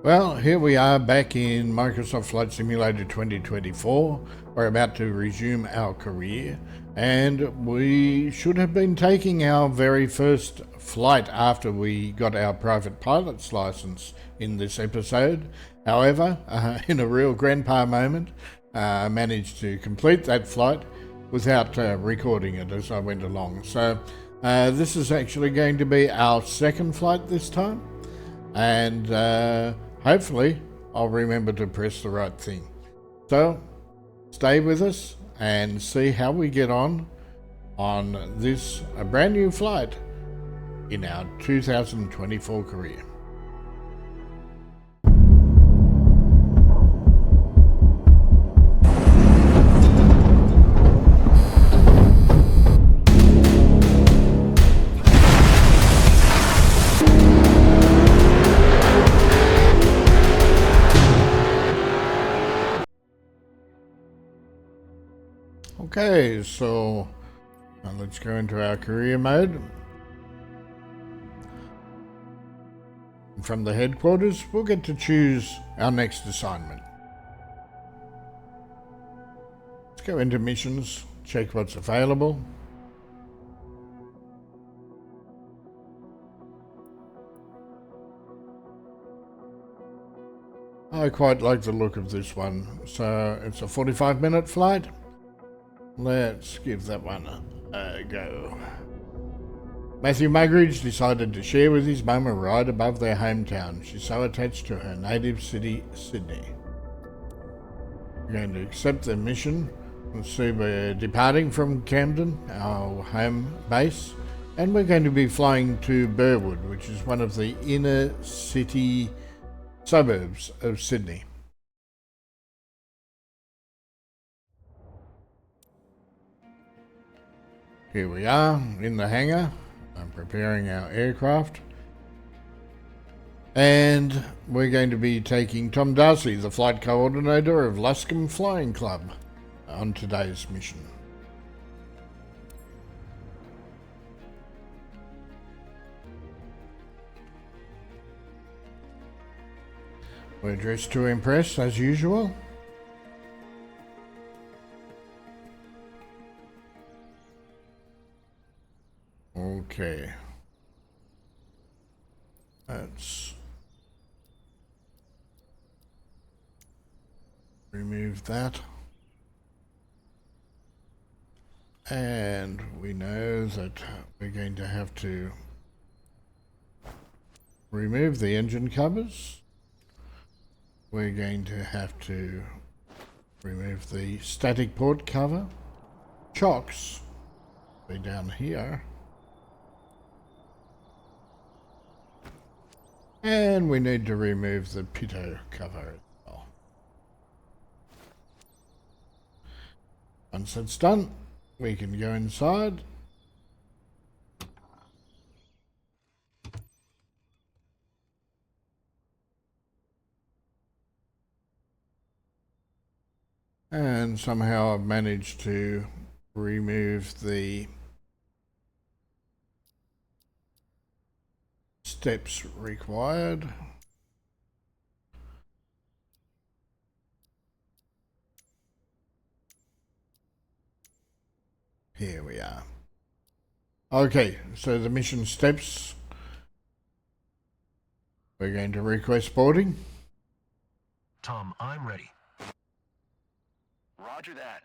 Well, here we are back in Microsoft Flight Simulator 2024. We're about to resume our career, and we should have been taking our very first flight after we got our private pilot's license in this episode. However, in a real grandpa moment, I managed to complete that flight without recording it as I went along. So this is actually going to be our second flight this time, and hopefully I'll remember to press the right thing. So stay with us and see how we get on this a brand new flight in our 2024 career. Okay, so let's go into our career mode. From the headquarters, we'll get to choose our next assignment. Let's go into missions, check what's available. I quite like the look of this one. So it's a 45-minute flight. Let's give that one a go. Matthew Mugridge decided to share with his mum a ride above their hometown. She's so attached to her native city, Sydney. We're going to accept the mission. Let's see, we're departing from Camden, our home base, and we're going to be flying to Burwood, which is one of the inner city suburbs of Sydney. Here we are in the hangar. I'm preparing our aircraft. And we're going to be taking Tom Darcy, the flight coordinator of Luscombe Flying Club, on today's mission. We're dressed to impress as usual. Okay, let's remove that, and we know that we're going to have to remove the engine covers. We're going to have to remove the static port cover. Chocks be down here. And we need to remove the pitot cover as well. Once that's done, we can go inside. And somehow I've managed to remove the steps required. Here we are. Okay, so the mission steps. We're going to request boarding. Tom, I'm ready. Roger that.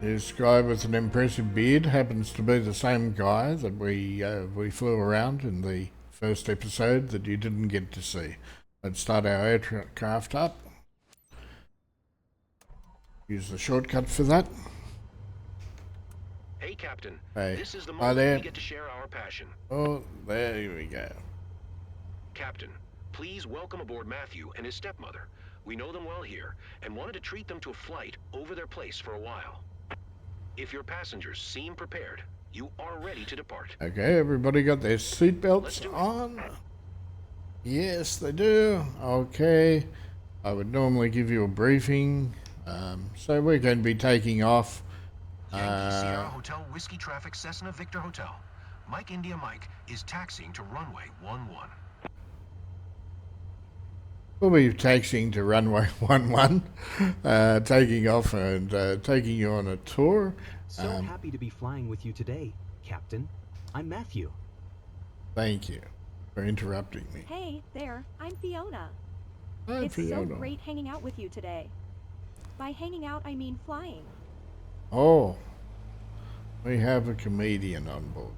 This guy with an impressive beard happens to be the same guy that we flew around in the first episode that you didn't get to see. Let's start our aircraft up. Use the shortcut for that. Hey, Captain. Hey. This is the Hi moment there. we get to share our passion. Oh, there we go. Captain, please welcome aboard Matthew and his stepmother. We know them well here and wanted to treat them to a flight over their place for a while. If your passengers seem prepared, you are ready to depart. Okay, everybody got their seatbelts on? Yes, they do. Okay. I would normally give you a briefing So we're going to be taking off. Yankee Sierra Hotel Whiskey Traffic Cessna Victor Hotel. Mike India Mike is taxiing to runway 11. We'll be taxiing to runway 11, taking off and taking you on a tour. So happy to be flying with you today, Captain. I'm Matthew. Thank you for interrupting me. Hey there, I'm Fiona. Hi, It's Fiona. so great hanging out with you today. By hanging out, I mean flying. Oh, we have a comedian on board.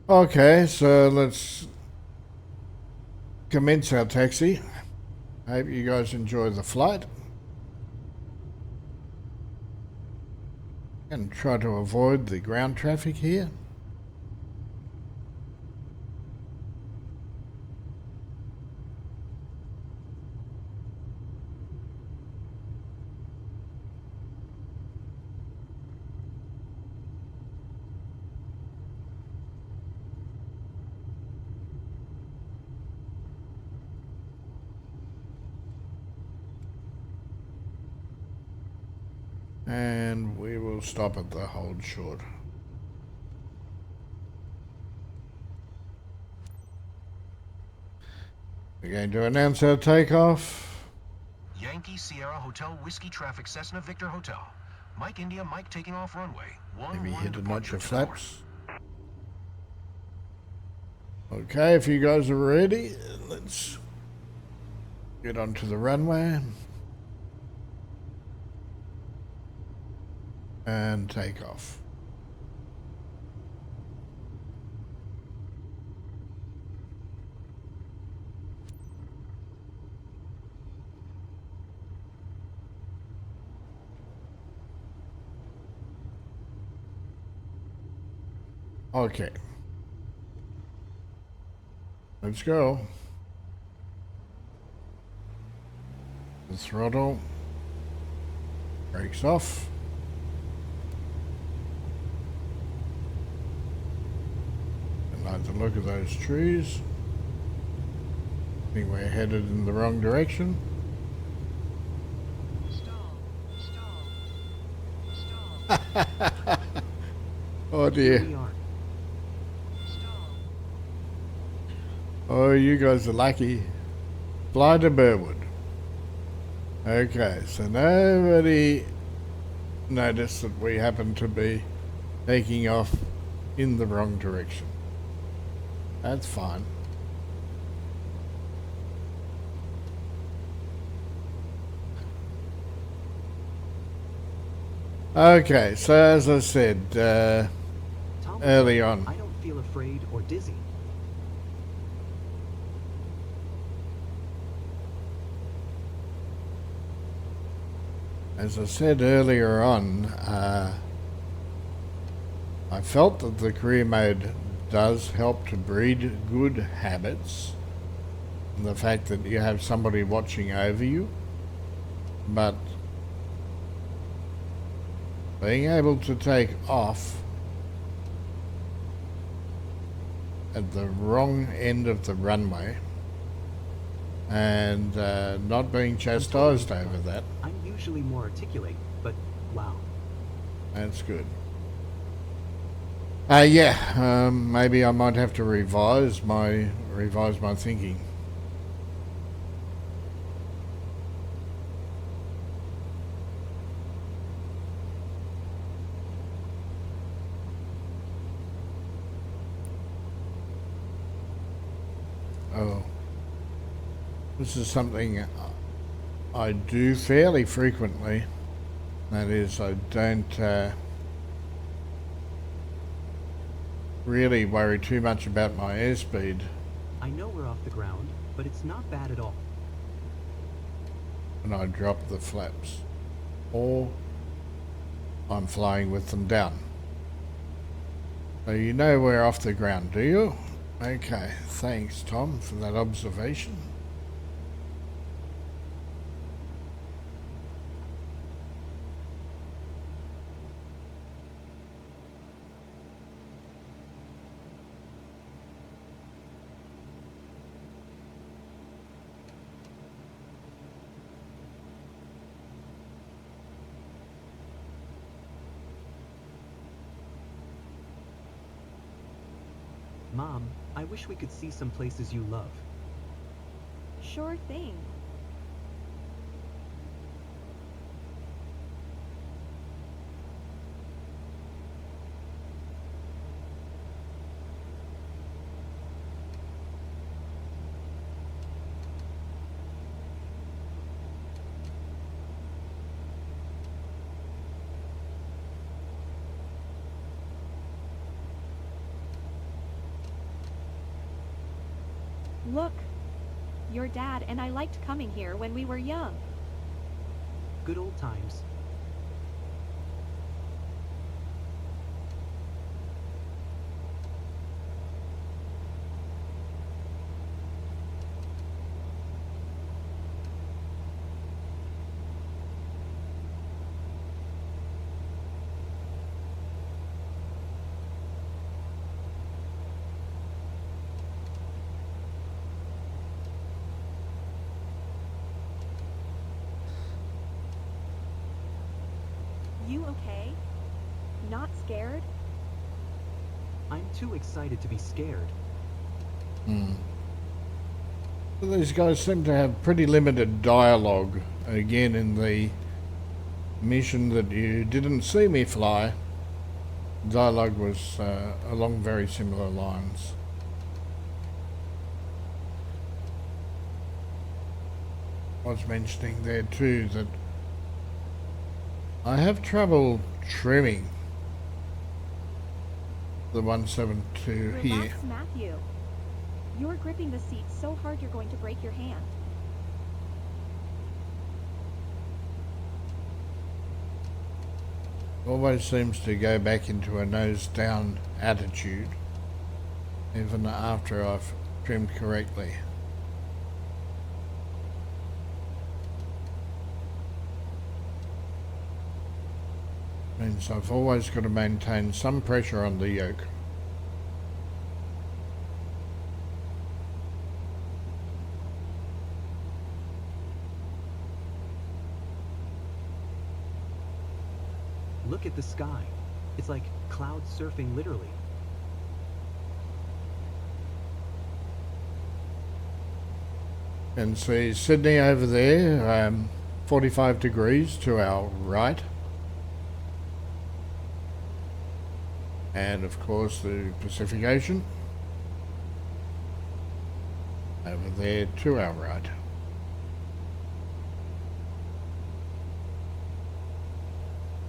Okay, so let's commence our taxi. Hope you guys enjoy the flight. And try to avoid the ground traffic here. And we will stop at the hold short. We're going to announce our takeoff. Yankee Sierra Hotel Whiskey Traffic Cessna Victor Hotel. Mike India Mike taking off runway 11. Maybe hit a notch departure of to the north. flaps. Okay, if you guys are ready, let's get onto the runway and take off. Okay. Let's go. The throttle. Brakes off. I like the look of those trees. I think we're headed in the wrong direction. Oh dear. Here we are. Oh, you guys are lucky. Fly to Burwood. Okay, so nobody noticed that we happen to be taking off in the wrong direction. That's fine. Okay, so as I said Tom, early on, I don't feel afraid or dizzy. as I said earlier on, I felt that the career mode does help to breed good habits. And the fact that you have somebody watching over you, but being able to take off at the wrong end of the runway and not being chastised over that, I'm usually more articulate, but wow. that's good. Maybe I might have to revise my thinking. Oh, this is something I do fairly frequently. That is, I don't really worry too much about my airspeed. I know we're off the ground, but it's not bad at all. When I drop the flaps, or I'm flying with them down. So you know we're off the ground, do you? Okay, thanks Tom for that observation. Tom, I wish we could see some places you love. Sure thing. Look, your dad and I liked coming here when we were young. Good old times. You okay? Not scared? I'm too excited to be scared. So these guys seem to have pretty limited dialogue. Again, in the mission that you didn't see me fly, dialogue was along very similar lines. I was mentioning there too that I have trouble trimming the 172 here. Relax, Matthew. You're gripping the seat so hard you're going to break your hand. Always seems to go back into a nose down attitude even after I've trimmed correctly. Means I've always got to maintain some pressure on the yoke. Look at the sky. It's like cloud surfing, literally. And see Sydney over there, 45 degrees to our right. And of course the Pacific Ocean over there to our right.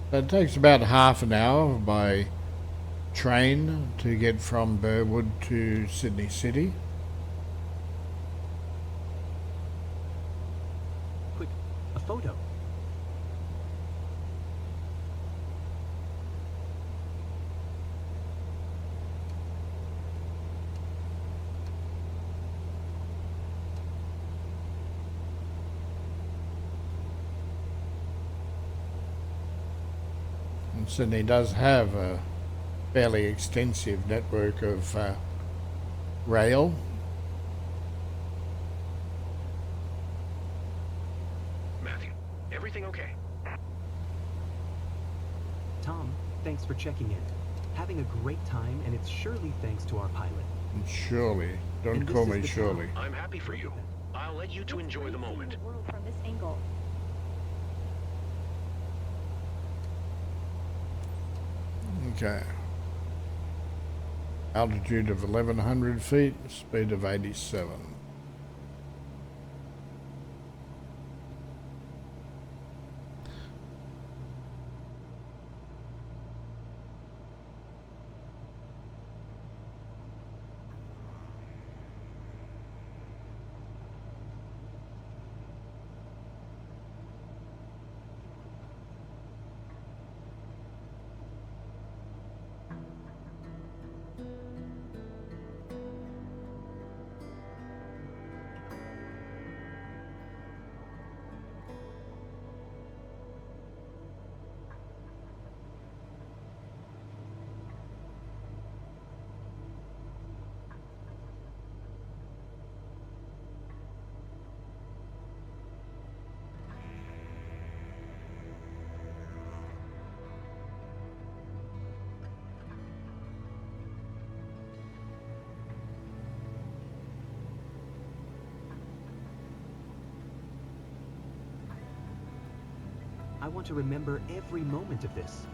So it takes about half an hour by train to get from Burwood to Sydney City. Quick, a photo. Sydney does have a fairly extensive network of rail. Matthew, everything okay? Tom, thanks for checking in. Having a great time, and it's surely thanks to our pilot. Surely. Don't And this call is me the Shirley. I'm happy for you. I'll let you two It's enjoy great the seeing moment. the world from this angle. Okay. Altitude of 1100 feet, speed of 87. I want to remember every moment of this.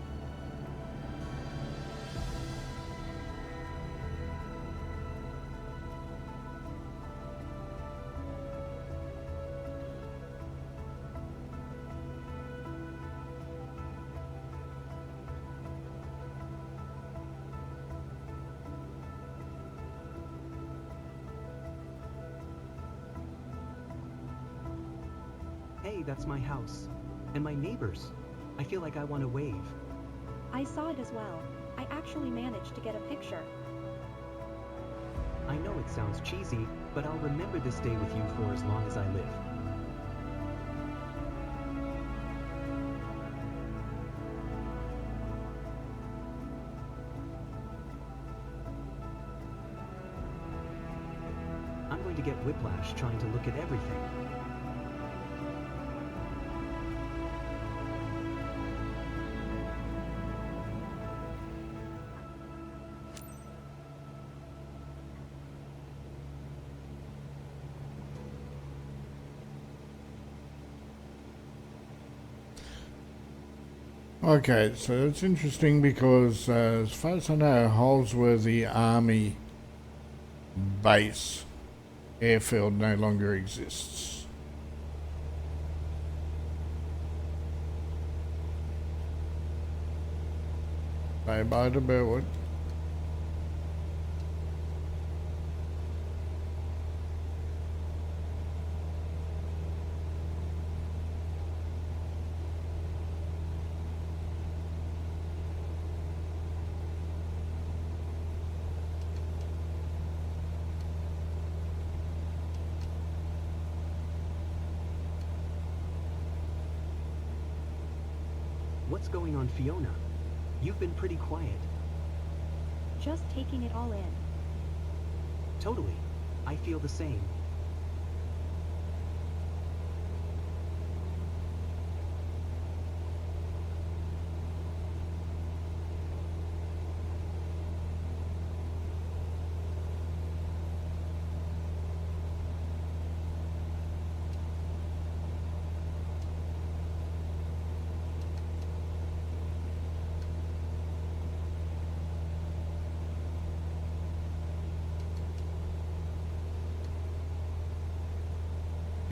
Hey, that's my house. And my neighbors. I feel like I want to wave. I saw it as well. I actually managed to get a picture. I know it sounds cheesy, but I'll remember this day with you for as long as I live. I'm going to get whiplash trying to look at everything. Okay, so it's interesting because as far as I know, Holsworthy Army Base airfield no longer exists. Say bye to Burwood. What's going on, Fiona? You've been pretty quiet. Just taking it all in. Totally. I feel the same.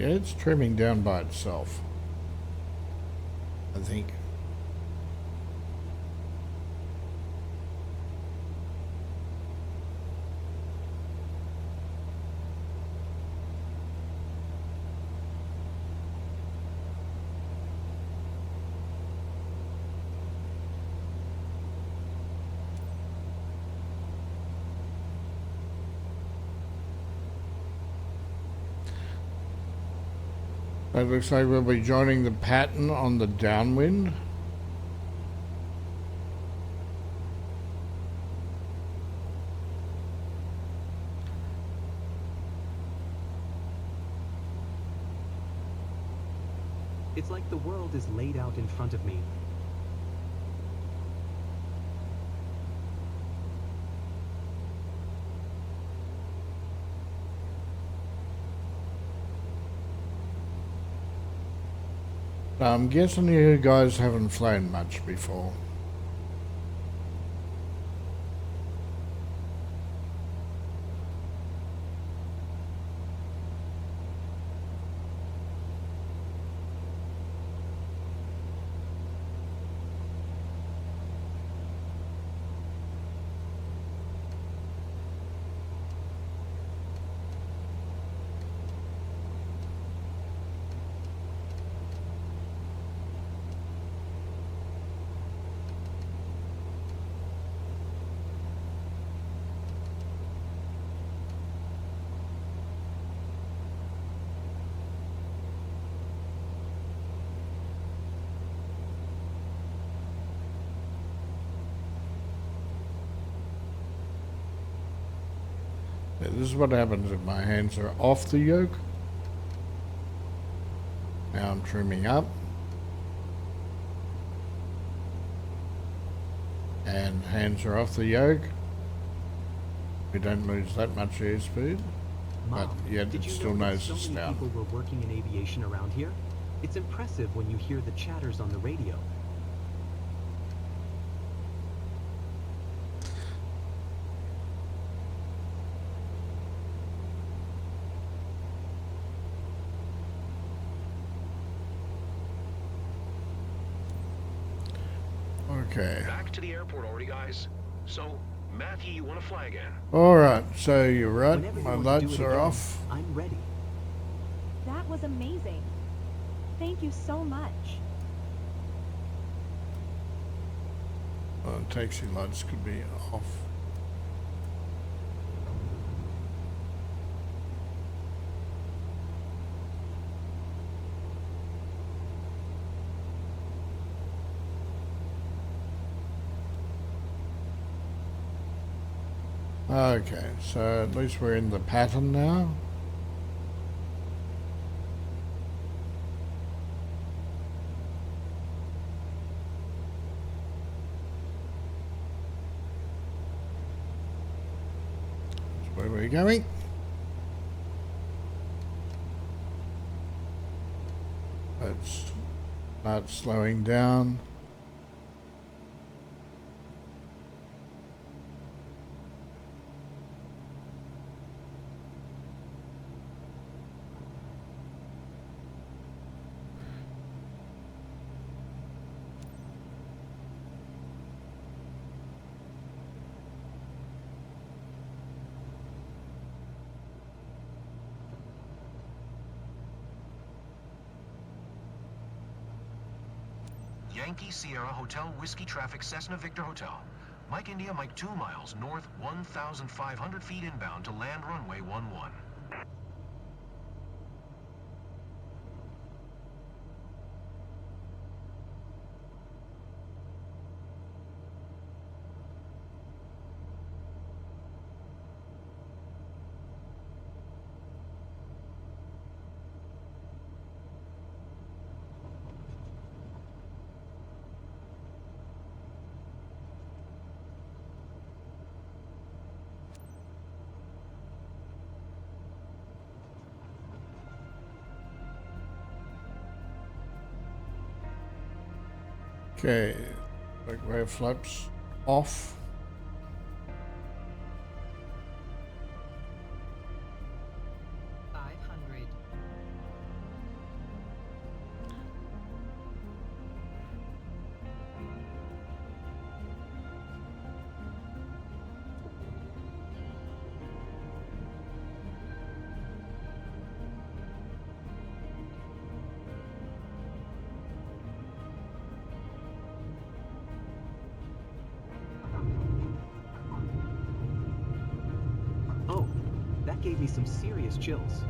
Yeah, it's trimming down by itself, I think. It looks like we'll be joining the pattern on the downwind. It's like the world is laid out in front of me. I'm guessing you guys haven't flown much before. Yeah, this is what happens if my hands are off the yoke. Now I'm trimming up. And hands are off the yoke. We don't lose that much airspeed. Mom, But yet did it you still know that noses so many down. people were working in aviation around here? It's impressive when you hear the chatters on the radio. Okay. Back to the airport already, guys. So, Matthew, you want to fly again? Alright, so you're right, Whenever you my want to do lights it are again, off. I'm ready. That was amazing. Thank you so much. Taxi lights could be off. Okay, so at least we're in the pattern now. That's where we're going. Let's start slowing down. Yankee Sierra Hotel Whiskey Traffic Cessna Victor Hotel. Mike India, Mike 2 miles north, 1,500 feet inbound to land runway 11. Okay, backward flaps off. Oh, that gave me some serious chills.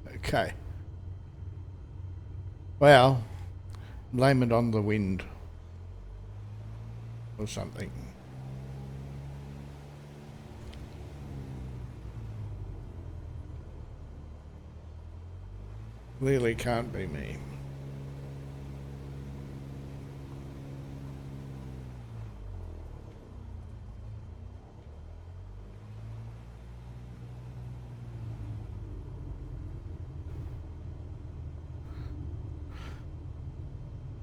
Okay. Well, blame it on the wind or something. Clearly can't be me.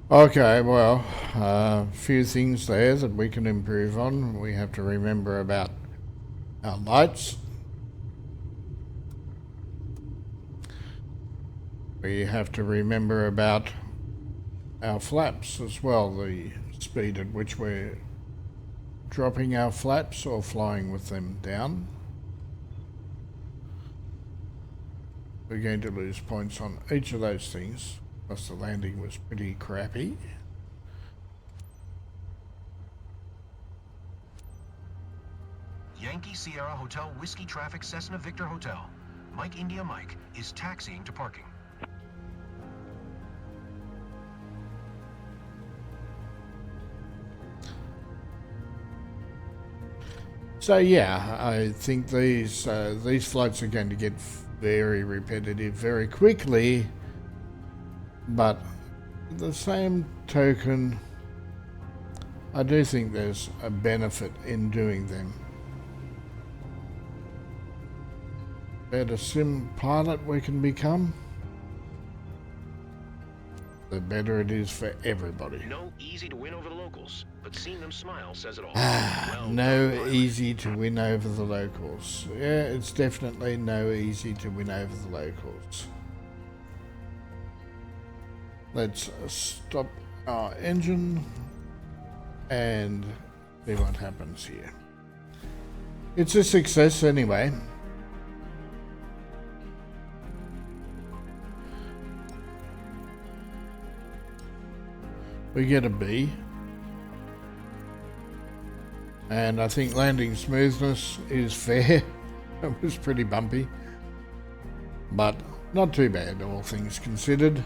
Okay, well, a few things there that we can improve on. We have to remember about our lights. We have to remember about our flaps as well, the speed at which we're dropping our flaps or flying with them down. We're going to lose points on each of those things, plus the landing was pretty crappy. Yankee Sierra Hotel Whiskey Traffic Cessna Victor Hotel. Mike India Mike is taxiing to parking. So yeah, I think these flights are going to get very repetitive very quickly But at the same token, I do think there's a benefit in doing them. Better sim pilot we can become, the better it is for everybody. No easy to win over the locals, but seeing them smile says it all. Well, No easy to win over the locals. Yeah, it's definitely no easy to win over the locals. Let's stop our engine and see what happens here. It's a success anyway. We get a B. And I think landing smoothness is fair. It was pretty bumpy, but not too bad, all things considered.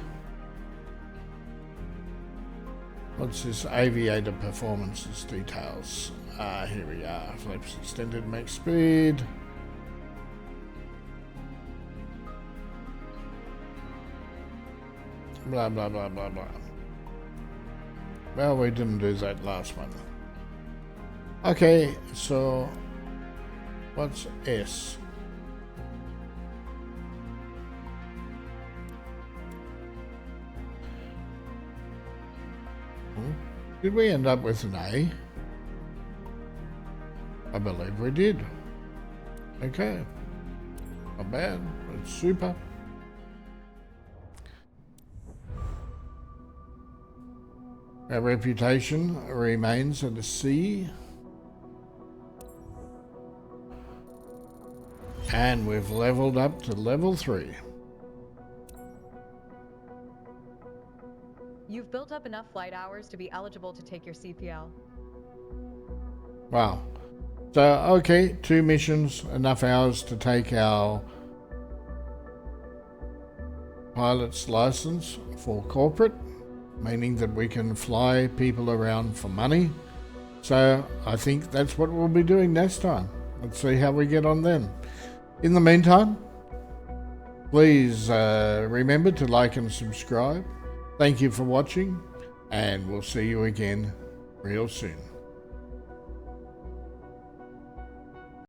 What's this? Aviator performances details. Here we are. Flaps extended, max speed. Blah, blah, blah, blah, blah. Well, we didn't do that last one. Okay, so what's S? Did we end up with an A? I believe we did. Okay. Not bad. It's super. Our reputation remains at a C. And we've leveled up to level 3. You've built up enough flight hours to be eligible to take your CPL. Wow. So, okay, 2 missions, enough hours to take our pilot's license for corporate, meaning that we can fly people around for money. So, I think that's what we'll be doing next time. Let's see how we get on then. In the meantime, please remember to like and subscribe. Thank you for watching, and we'll see you again real soon.